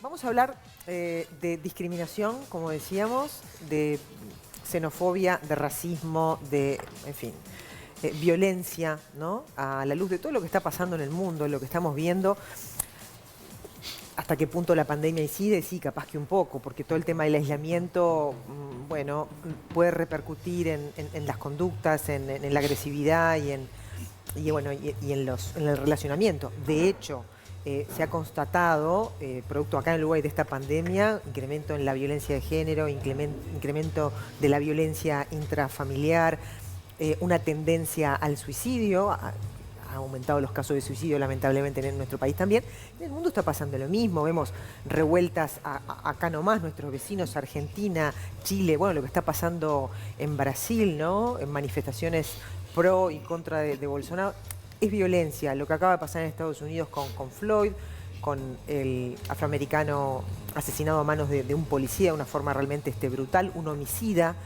Vamos a hablar de discriminación, como decíamos, de xenofobia, de racismo, de, en fin, violencia, ¿no? A la luz de todo lo que está pasando en el mundo, lo que estamos viendo. ¿Hasta qué punto la pandemia incide? Sí, capaz que un poco, porque todo el tema del aislamiento, bueno, puede repercutir en las conductas, en la agresividad y en el relacionamiento. De hecho, se ha constatado, producto acá en Uruguay de esta pandemia, incremento en la violencia de género, incremento de la violencia intrafamiliar, una tendencia al suicidio. Ha aumentado los casos de suicidio, lamentablemente, en nuestro país también. En el mundo está pasando lo mismo. Vemos revueltas acá nomás, nuestros vecinos, Argentina, Chile, bueno, lo que está pasando en Brasil, ¿no? En manifestaciones pro y contra de Bolsonaro. Es violencia. Lo que acaba de pasar en Estados Unidos con Floyd, con el afroamericano asesinado a manos de un policía de una forma realmente brutal, un homicida.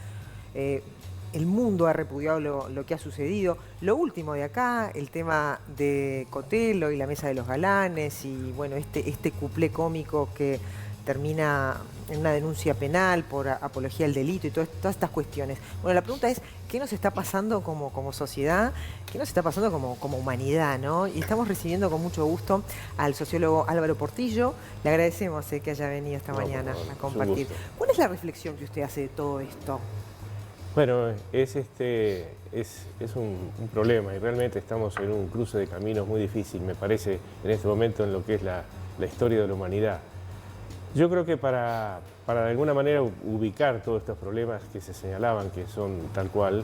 El mundo ha repudiado lo que ha sucedido. Lo último de acá, el tema de Cotelo y la mesa de los galanes y bueno, este cuplé cómico que termina en una denuncia penal por apología al delito y todas estas cuestiones. Bueno, la pregunta es, ¿qué nos está pasando como sociedad? ¿Qué nos está pasando como humanidad, ¿no? Y estamos recibiendo con mucho gusto al sociólogo Álvaro Portillo. Le agradecemos que haya venido esta mañana a compartir. ¿Cuál es la reflexión que usted hace de todo esto? Bueno, es un problema y realmente estamos en un cruce de caminos muy difícil, me parece, en este momento en lo que es la historia de la humanidad. Yo creo que para de alguna manera ubicar todos estos problemas que se señalaban, que son tal cual,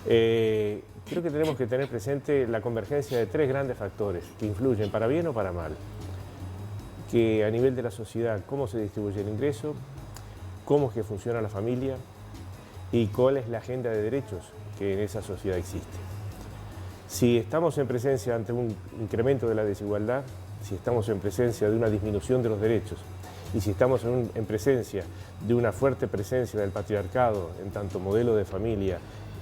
creo que tenemos que tener presente la convergencia de tres grandes factores que influyen para bien o para mal. Que a nivel de la sociedad, cómo se distribuye el ingreso, cómo es que funciona la familia, y cuál es la agenda de derechos que en esa sociedad existe. Si estamos en presencia ante un incremento de la desigualdad, si estamos en presencia de una disminución de los derechos y si estamos en presencia de una fuerte presencia del patriarcado en tanto modelo de familia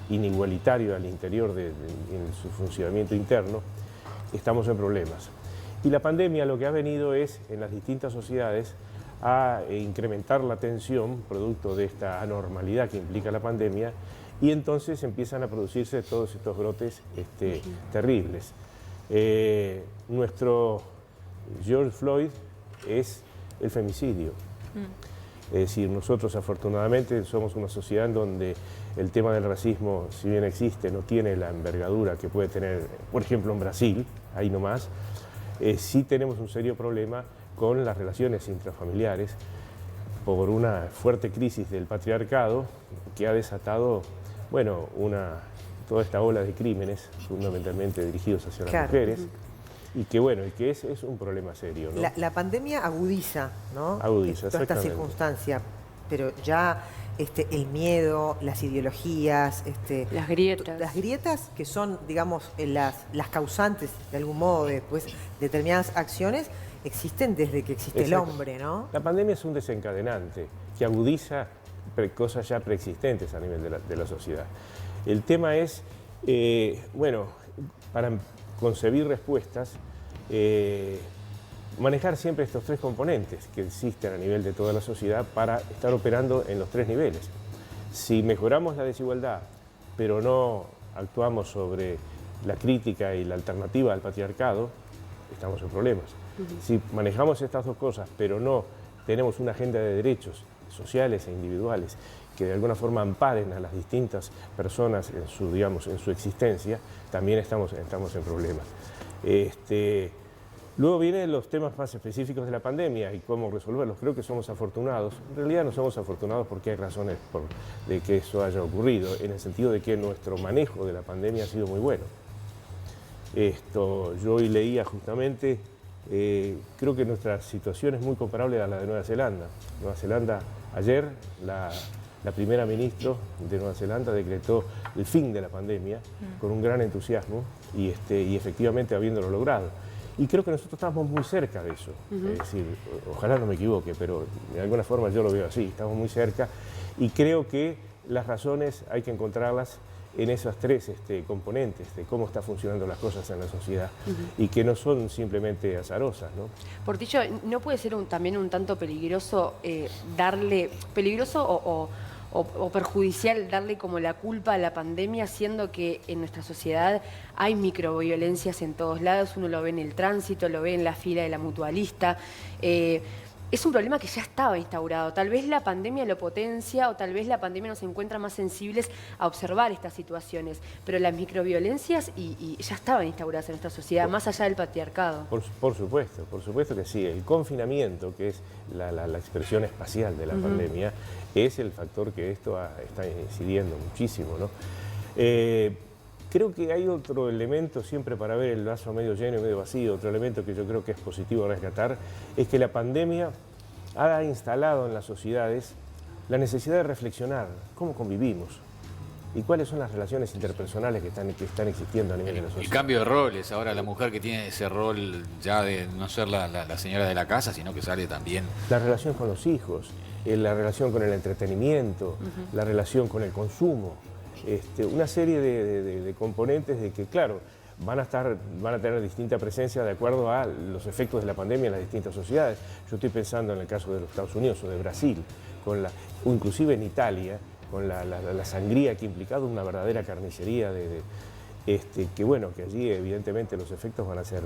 inigualitario al interior en su funcionamiento interno, estamos en problemas. Y la pandemia lo que ha venido es, en las distintas sociedades, a incrementar la tensión producto de esta anormalidad que implica la pandemia y entonces empiezan a producirse todos estos brotes terribles. Nuestro George Floyd es el femicidio. Es decir, nosotros afortunadamente somos una sociedad en donde el tema del racismo, si bien existe, no tiene la envergadura que puede tener, por ejemplo, en Brasil, ahí nomás. Sí tenemos un serio problema con las relaciones intrafamiliares por una fuerte crisis del patriarcado que ha desatado, bueno, toda esta ola de crímenes fundamentalmente dirigidos hacia las mujeres y que, bueno, es un problema serio, ¿no? La pandemia agudiza, ¿no? Agudiza, toda esta circunstancia, pero ya el miedo, las ideologías, las grietas. Las grietas que son, digamos, las causantes de algún modo de determinadas acciones, existen desde que existe el hombre, ¿no? La pandemia es un desencadenante que agudiza cosas ya preexistentes a nivel de la sociedad. El tema es, bueno, para concebir respuestas, manejar siempre estos tres componentes que existen a nivel de toda la sociedad para estar operando en los tres niveles. Si mejoramos la desigualdad, pero no actuamos sobre la crítica y la alternativa al patriarcado, estamos en problemas. Si manejamos estas dos cosas, pero no tenemos una agenda de derechos sociales e individuales que de alguna forma amparen a las distintas personas en su existencia, también estamos en problemas. Luego vienen los temas más específicos de la pandemia y cómo resolverlos. Creo que somos afortunados. En realidad no somos afortunados porque hay razones de que eso haya ocurrido, en el sentido de que nuestro manejo de la pandemia ha sido muy bueno. Yo hoy leía justamente, creo que nuestra situación es muy comparable a la de Nueva Zelanda. Nueva Zelanda, ayer, la primera ministra de Nueva Zelanda decretó el fin de la pandemia con un gran entusiasmo y efectivamente habiéndolo logrado. Y creo que nosotros estamos muy cerca de eso. Es decir, ojalá no me equivoque, pero de alguna forma yo lo veo así, estamos muy cerca y creo que las razones hay que encontrarlas en esos tres componentes de cómo están funcionando las cosas en la sociedad y que no son simplemente azarosas, ¿no? Portillo, ¿no puede ser también un tanto peligroso o perjudicial darle como la culpa a la pandemia, siendo que en nuestra sociedad hay microviolencias en todos lados? Uno lo ve en el tránsito, lo ve en la fila de la mutualista. Es un problema que ya estaba instaurado. Tal vez la pandemia lo potencia o tal vez la pandemia nos encuentra más sensibles a observar estas situaciones. Pero las microviolencias ya estaban instauradas en nuestra sociedad, más allá del patriarcado. Por supuesto que sí. El confinamiento, que es la expresión espacial de la pandemia, es el factor que esto está incidiendo muchísimo, ¿no? Creo que hay otro elemento siempre para ver el vaso medio lleno y medio vacío. Otro elemento que yo creo que es positivo rescatar es que la pandemia ha instalado en las sociedades la necesidad de reflexionar cómo convivimos y cuáles son las relaciones interpersonales que están existiendo a nivel de la sociedad. El cambio de roles, ahora la mujer que tiene ese rol ya de no ser la señora de la casa, sino que sale también. La relación con los hijos, la relación con el entretenimiento, la relación con el consumo. Una serie de componentes de que, claro, van a tener distinta presencia de acuerdo a los efectos de la pandemia en las distintas sociedades. Yo estoy pensando en el caso de los Estados Unidos o de Brasil, o inclusive en Italia, con la sangría que ha implicado una verdadera carnicería que bueno, que allí evidentemente los efectos van a ser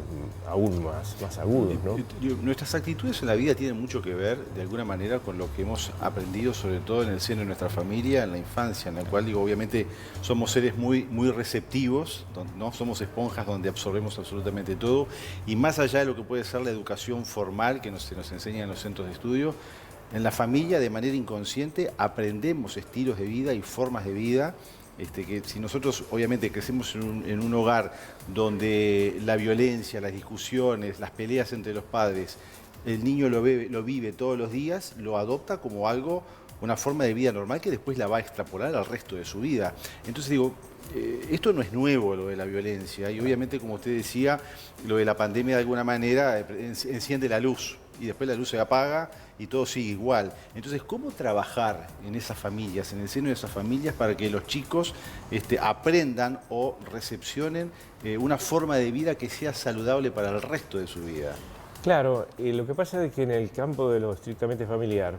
aún más agudos, ¿no? Nuestras actitudes en la vida tienen mucho que ver, de alguna manera, con lo que hemos aprendido, sobre todo en el seno de nuestra familia, en la infancia, en la cual, obviamente somos seres muy receptivos, ¿no? Somos esponjas donde absorbemos absolutamente todo, y más allá de lo que puede ser la educación formal que se nos enseña en los centros de estudio, en la familia, de manera inconsciente, aprendemos estilos de vida y formas de vida. Que si nosotros obviamente crecemos en un hogar donde la violencia, las discusiones, las peleas entre los padres, el niño lo vive todos los días, lo adopta como algo, una forma de vida normal que después la va a extrapolar al resto de su vida. Entonces digo, esto no es nuevo, lo de la violencia, y obviamente, como usted decía, lo de la pandemia de alguna manera enciende la luz y después la luz se apaga y todo sigue igual. Entonces, ¿cómo trabajar en esas familias, en el seno de esas familias, para que los chicos aprendan o recepcionen una forma de vida que sea saludable para el resto de su vida? Claro, lo que pasa es que en el campo de lo estrictamente familiar,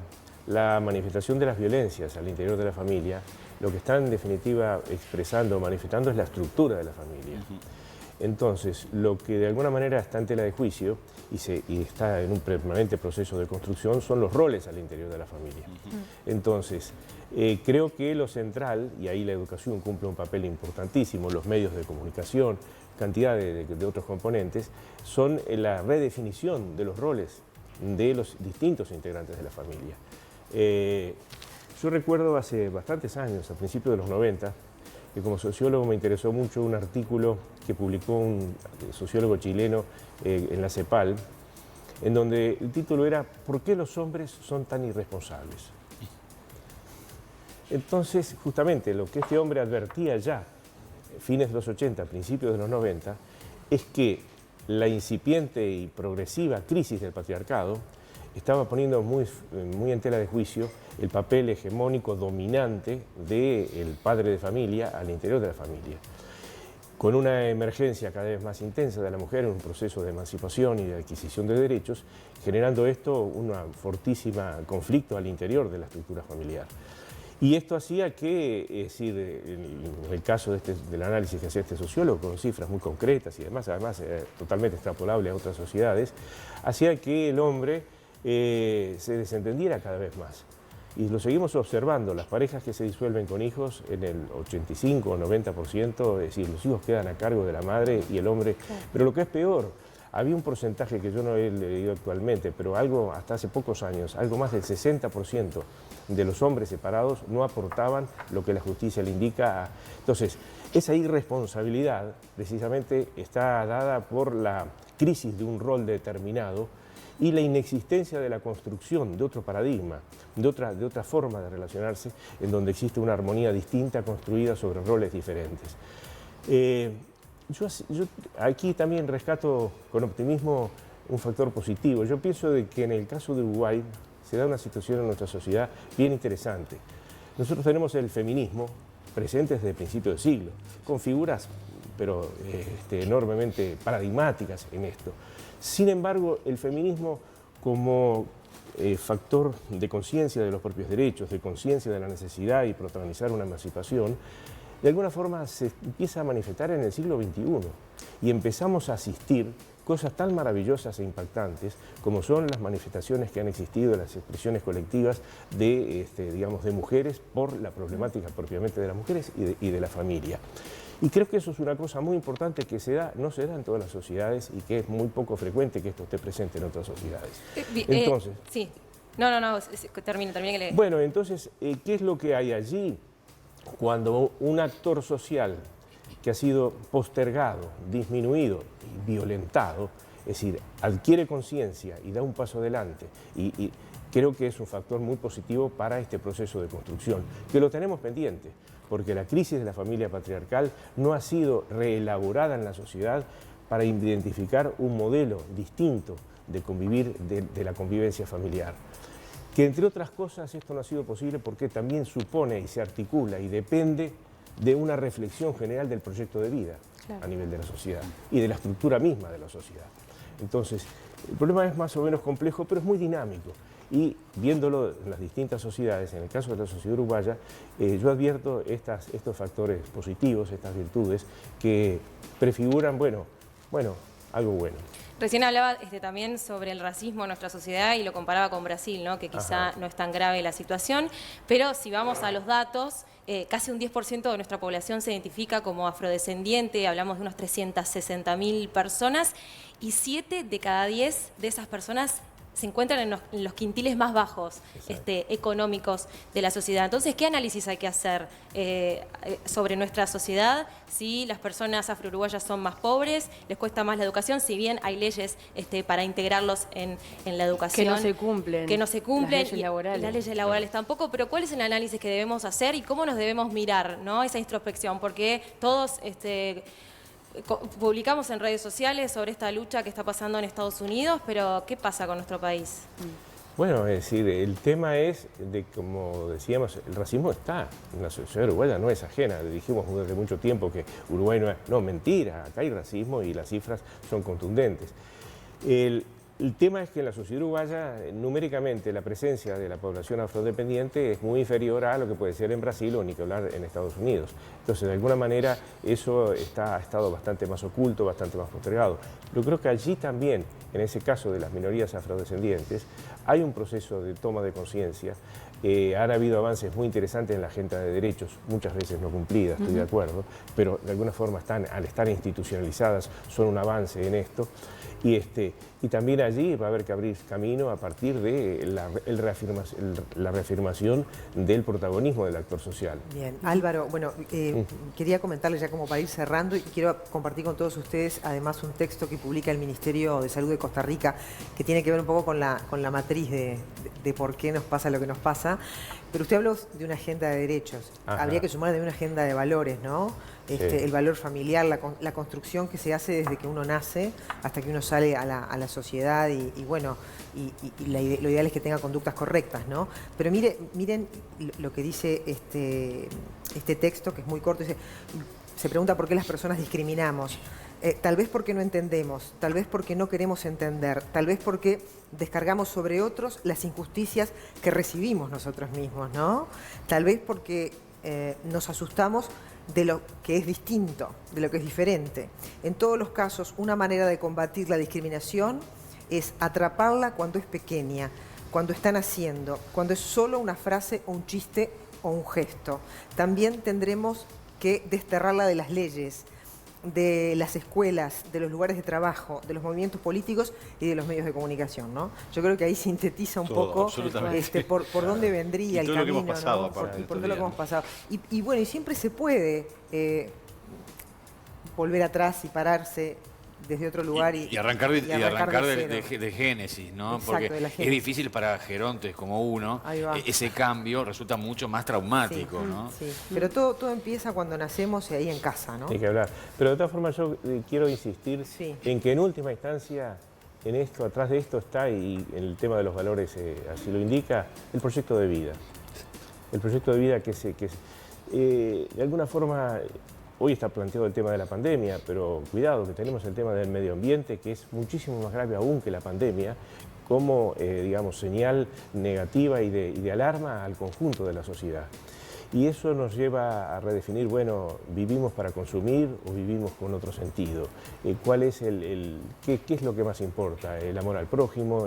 la manifestación de las violencias al interior de la familia, lo que están en definitiva expresando o manifestando es la estructura de la familia. Entonces, lo que de alguna manera está en tela de juicio y está en un permanente proceso de construcción son los roles al interior de la familia. Entonces, creo que lo central, y ahí la educación cumple un papel importantísimo, los medios de comunicación, cantidad de otros componentes, son la redefinición de los roles de los distintos integrantes de la familia. Yo recuerdo hace bastantes años, a principios de los 90, que como sociólogo me interesó mucho un artículo que publicó un sociólogo chileno en la CEPAL, en donde el título era ¿Por qué los hombres son tan irresponsables? Entonces, justamente lo que este hombre advertía ya, fines de los 80, principios de los 90, es que la incipiente y progresiva crisis del patriarcado estaba poniendo muy en tela de juicio el papel hegemónico dominante del padre de familia al interior de la familia. Con una emergencia cada vez más intensa de la mujer en un proceso de emancipación y de adquisición de derechos, generando esto un fortísimo conflicto al interior de la estructura familiar. Y esto hacía que, es decir, en el caso del análisis que hacía este sociólogo, con cifras muy concretas y demás, además totalmente extrapolable a otras sociedades, hacía que el hombre se desentendiera cada vez más. Y lo seguimos observando, las parejas que se disuelven con hijos en el 85 o 90%, es decir, los hijos quedan a cargo de la madre y el hombre. Pero lo que es peor, había un porcentaje que yo no he leído actualmente, pero hasta hace pocos años, algo más del 60% de los hombres separados no aportaban lo que la justicia le indica. Entonces, esa irresponsabilidad precisamente está dada por la crisis de un rol determinado y la inexistencia de la construcción de otro paradigma, de otra forma de relacionarse, en donde existe una armonía distinta construida sobre roles diferentes. Yo aquí también rescato con optimismo un factor positivo. Yo pienso de que en el caso de Uruguay se da una situación en nuestra sociedad bien interesante. Nosotros tenemos el feminismo presentes desde el principio del siglo, con figuras pero enormemente paradigmáticas en esto. Sin embargo, el feminismo como factor de conciencia de los propios derechos, de conciencia de la necesidad y protagonizar una emancipación, de alguna forma se empieza a manifestar en el siglo XXI y empezamos a asistir cosas tan maravillosas e impactantes como son las manifestaciones que han existido, las expresiones colectivas de, digamos, de mujeres por la problemática propiamente de las mujeres y de la familia. Y creo que eso es una cosa muy importante que no se da en todas las sociedades y que es muy poco frecuente que esto esté presente en otras sociedades. Entonces, sí. No, termina que le... Bueno, entonces, ¿qué es lo que hay allí? Cuando un actor social que ha sido postergado, disminuido y violentado, es decir, adquiere conciencia y da un paso adelante, y creo que es un factor muy positivo para este proceso de construcción, que lo tenemos pendiente, porque la crisis de la familia patriarcal no ha sido reelaborada en la sociedad para identificar un modelo distinto de convivir, de la convivencia familiar. Que entre otras cosas esto no ha sido posible porque también supone y se articula y depende de una reflexión general del proyecto de vida a nivel de la sociedad y de la estructura misma de la sociedad. Entonces, el problema es más o menos complejo, pero es muy dinámico. Y viéndolo en las distintas sociedades, en el caso de la sociedad uruguaya, yo advierto estos factores positivos, estas virtudes que prefiguran, bueno, algo bueno. Recién hablaba también sobre el racismo en nuestra sociedad y lo comparaba con Brasil, ¿no? Que quizá no es tan grave la situación, pero si vamos a los datos, casi un 10% de nuestra población se identifica como afrodescendiente, hablamos de unos 360.000 personas, y 7 de cada 10 de esas personas se encuentran en los quintiles más bajos económicos de la sociedad. Entonces, ¿qué análisis hay que hacer sobre nuestra sociedad? Si las personas afro-uruguayas son más pobres, les cuesta más la educación, si bien hay leyes para integrarlos en la educación. Que no se cumplen. Que no se cumplen. Las leyes laborales. Las leyes laborales tampoco, pero ¿cuál es el análisis que debemos hacer y cómo nos debemos mirar, ¿no? Esa introspección? Porque todos... publicamos en redes sociales sobre esta lucha que está pasando en Estados Unidos, pero ¿qué pasa con nuestro país? Bueno, es decir, el tema es de, como decíamos, el racismo está en la sociedad uruguaya, no es ajena. Dijimos desde mucho tiempo que Uruguay no es... No, mentira, acá hay racismo y las cifras son contundentes. El tema es que en la sociedad uruguaya, numéricamente, la presencia de la población afrodependiente es muy inferior a lo que puede ser en Brasil o ni que hablar en Estados Unidos. Entonces, de alguna manera, eso ha estado bastante más oculto, bastante más postergado. Pero creo que allí también, en ese caso de las minorías afrodescendientes, hay un proceso de toma de conciencia. Han habido avances muy interesantes en la agenda de derechos, muchas veces no cumplidas, estoy de acuerdo, pero de alguna forma al estar institucionalizadas son un avance en esto. Y también allí va a haber que abrir camino a partir de la reafirmación del protagonismo del actor social. Bien, Álvaro, bueno, quería comentarles ya como para ir cerrando y quiero compartir con todos ustedes además un texto que publica el Ministerio de Salud de Costa Rica que tiene que ver un poco con la matriz de por qué nos pasa lo que nos pasa. Pero usted habló de una agenda de derechos. Ajá. Habría que sumar de una agenda de valores, ¿no? Sí. El valor familiar, la construcción que se hace desde que uno nace hasta que uno sale a la sociedad y lo ideal es que tenga conductas correctas, ¿no? Pero miren lo que dice este texto, que es muy corto. Dice, se pregunta por qué las personas discriminamos. Tal vez porque no entendemos, tal vez porque no queremos entender, tal vez porque descargamos sobre otros las injusticias que recibimos nosotros mismos, ¿no? Tal vez porque nos asustamos de lo que es distinto, de lo que es diferente. En todos los casos, una manera de combatir la discriminación es atraparla cuando es pequeña, cuando está naciendo, cuando es solo una frase o un chiste o un gesto. También tendremos que desterrarla de las leyes, de las escuelas, de los lugares de trabajo, de los movimientos políticos y de los medios de comunicación, ¿no? Yo creo que ahí sintetiza un poco por dónde vendría el camino, lo que hemos pasado, ¿no? aparte, por todo lo que hemos pasado. Y bueno, y siempre se puede volver atrás y pararse desde otro lugar y arrancar de cero. génesis, ¿no? Exacto, porque de la es génesis. difícil para gerontes como uno, Ahí va. ese cambio resulta mucho más traumático, ¿no? Sí, pero todo empieza cuando nacemos y ahí en casa, ¿no? Hay que hablar. Pero de todas formas yo quiero insistir Sí. en que en última instancia, en esto, atrás de esto está, y en el tema de los valores así lo indica, el proyecto de vida. El proyecto de vida que De alguna forma, hoy está planteado el tema de la pandemia, pero cuidado que tenemos el tema del medio ambiente, que es muchísimo más grave aún que la pandemia, como, digamos, señal negativa y de alarma al conjunto de la sociedad. Y eso nos lleva a redefinir, bueno, ¿vivimos para consumir o vivimos con otro sentido? ¿Cuál es qué es lo que más importa? ¿El amor al prójimo,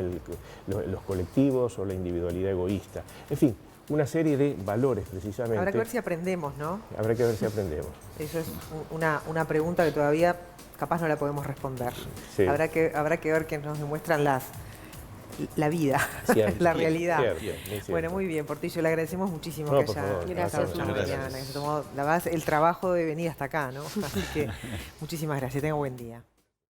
los colectivos o la individualidad egoísta? En fin, una serie de valores precisamente. Habrá que ver si aprendemos, ¿no? Habrá que ver si aprendemos. Eso es una pregunta que todavía capaz no la podemos responder. Sí. Habrá que ver qué nos demuestran la vida, Cierto, la realidad. cierto. Bueno, muy bien, Portillo, le agradecemos muchísimo No, que por haya favor. Gracias, estado esta muchas mañana, que se tomó, la verdad, el trabajo de venir hasta acá, ¿no? Así que muchísimas gracias, tenga buen día.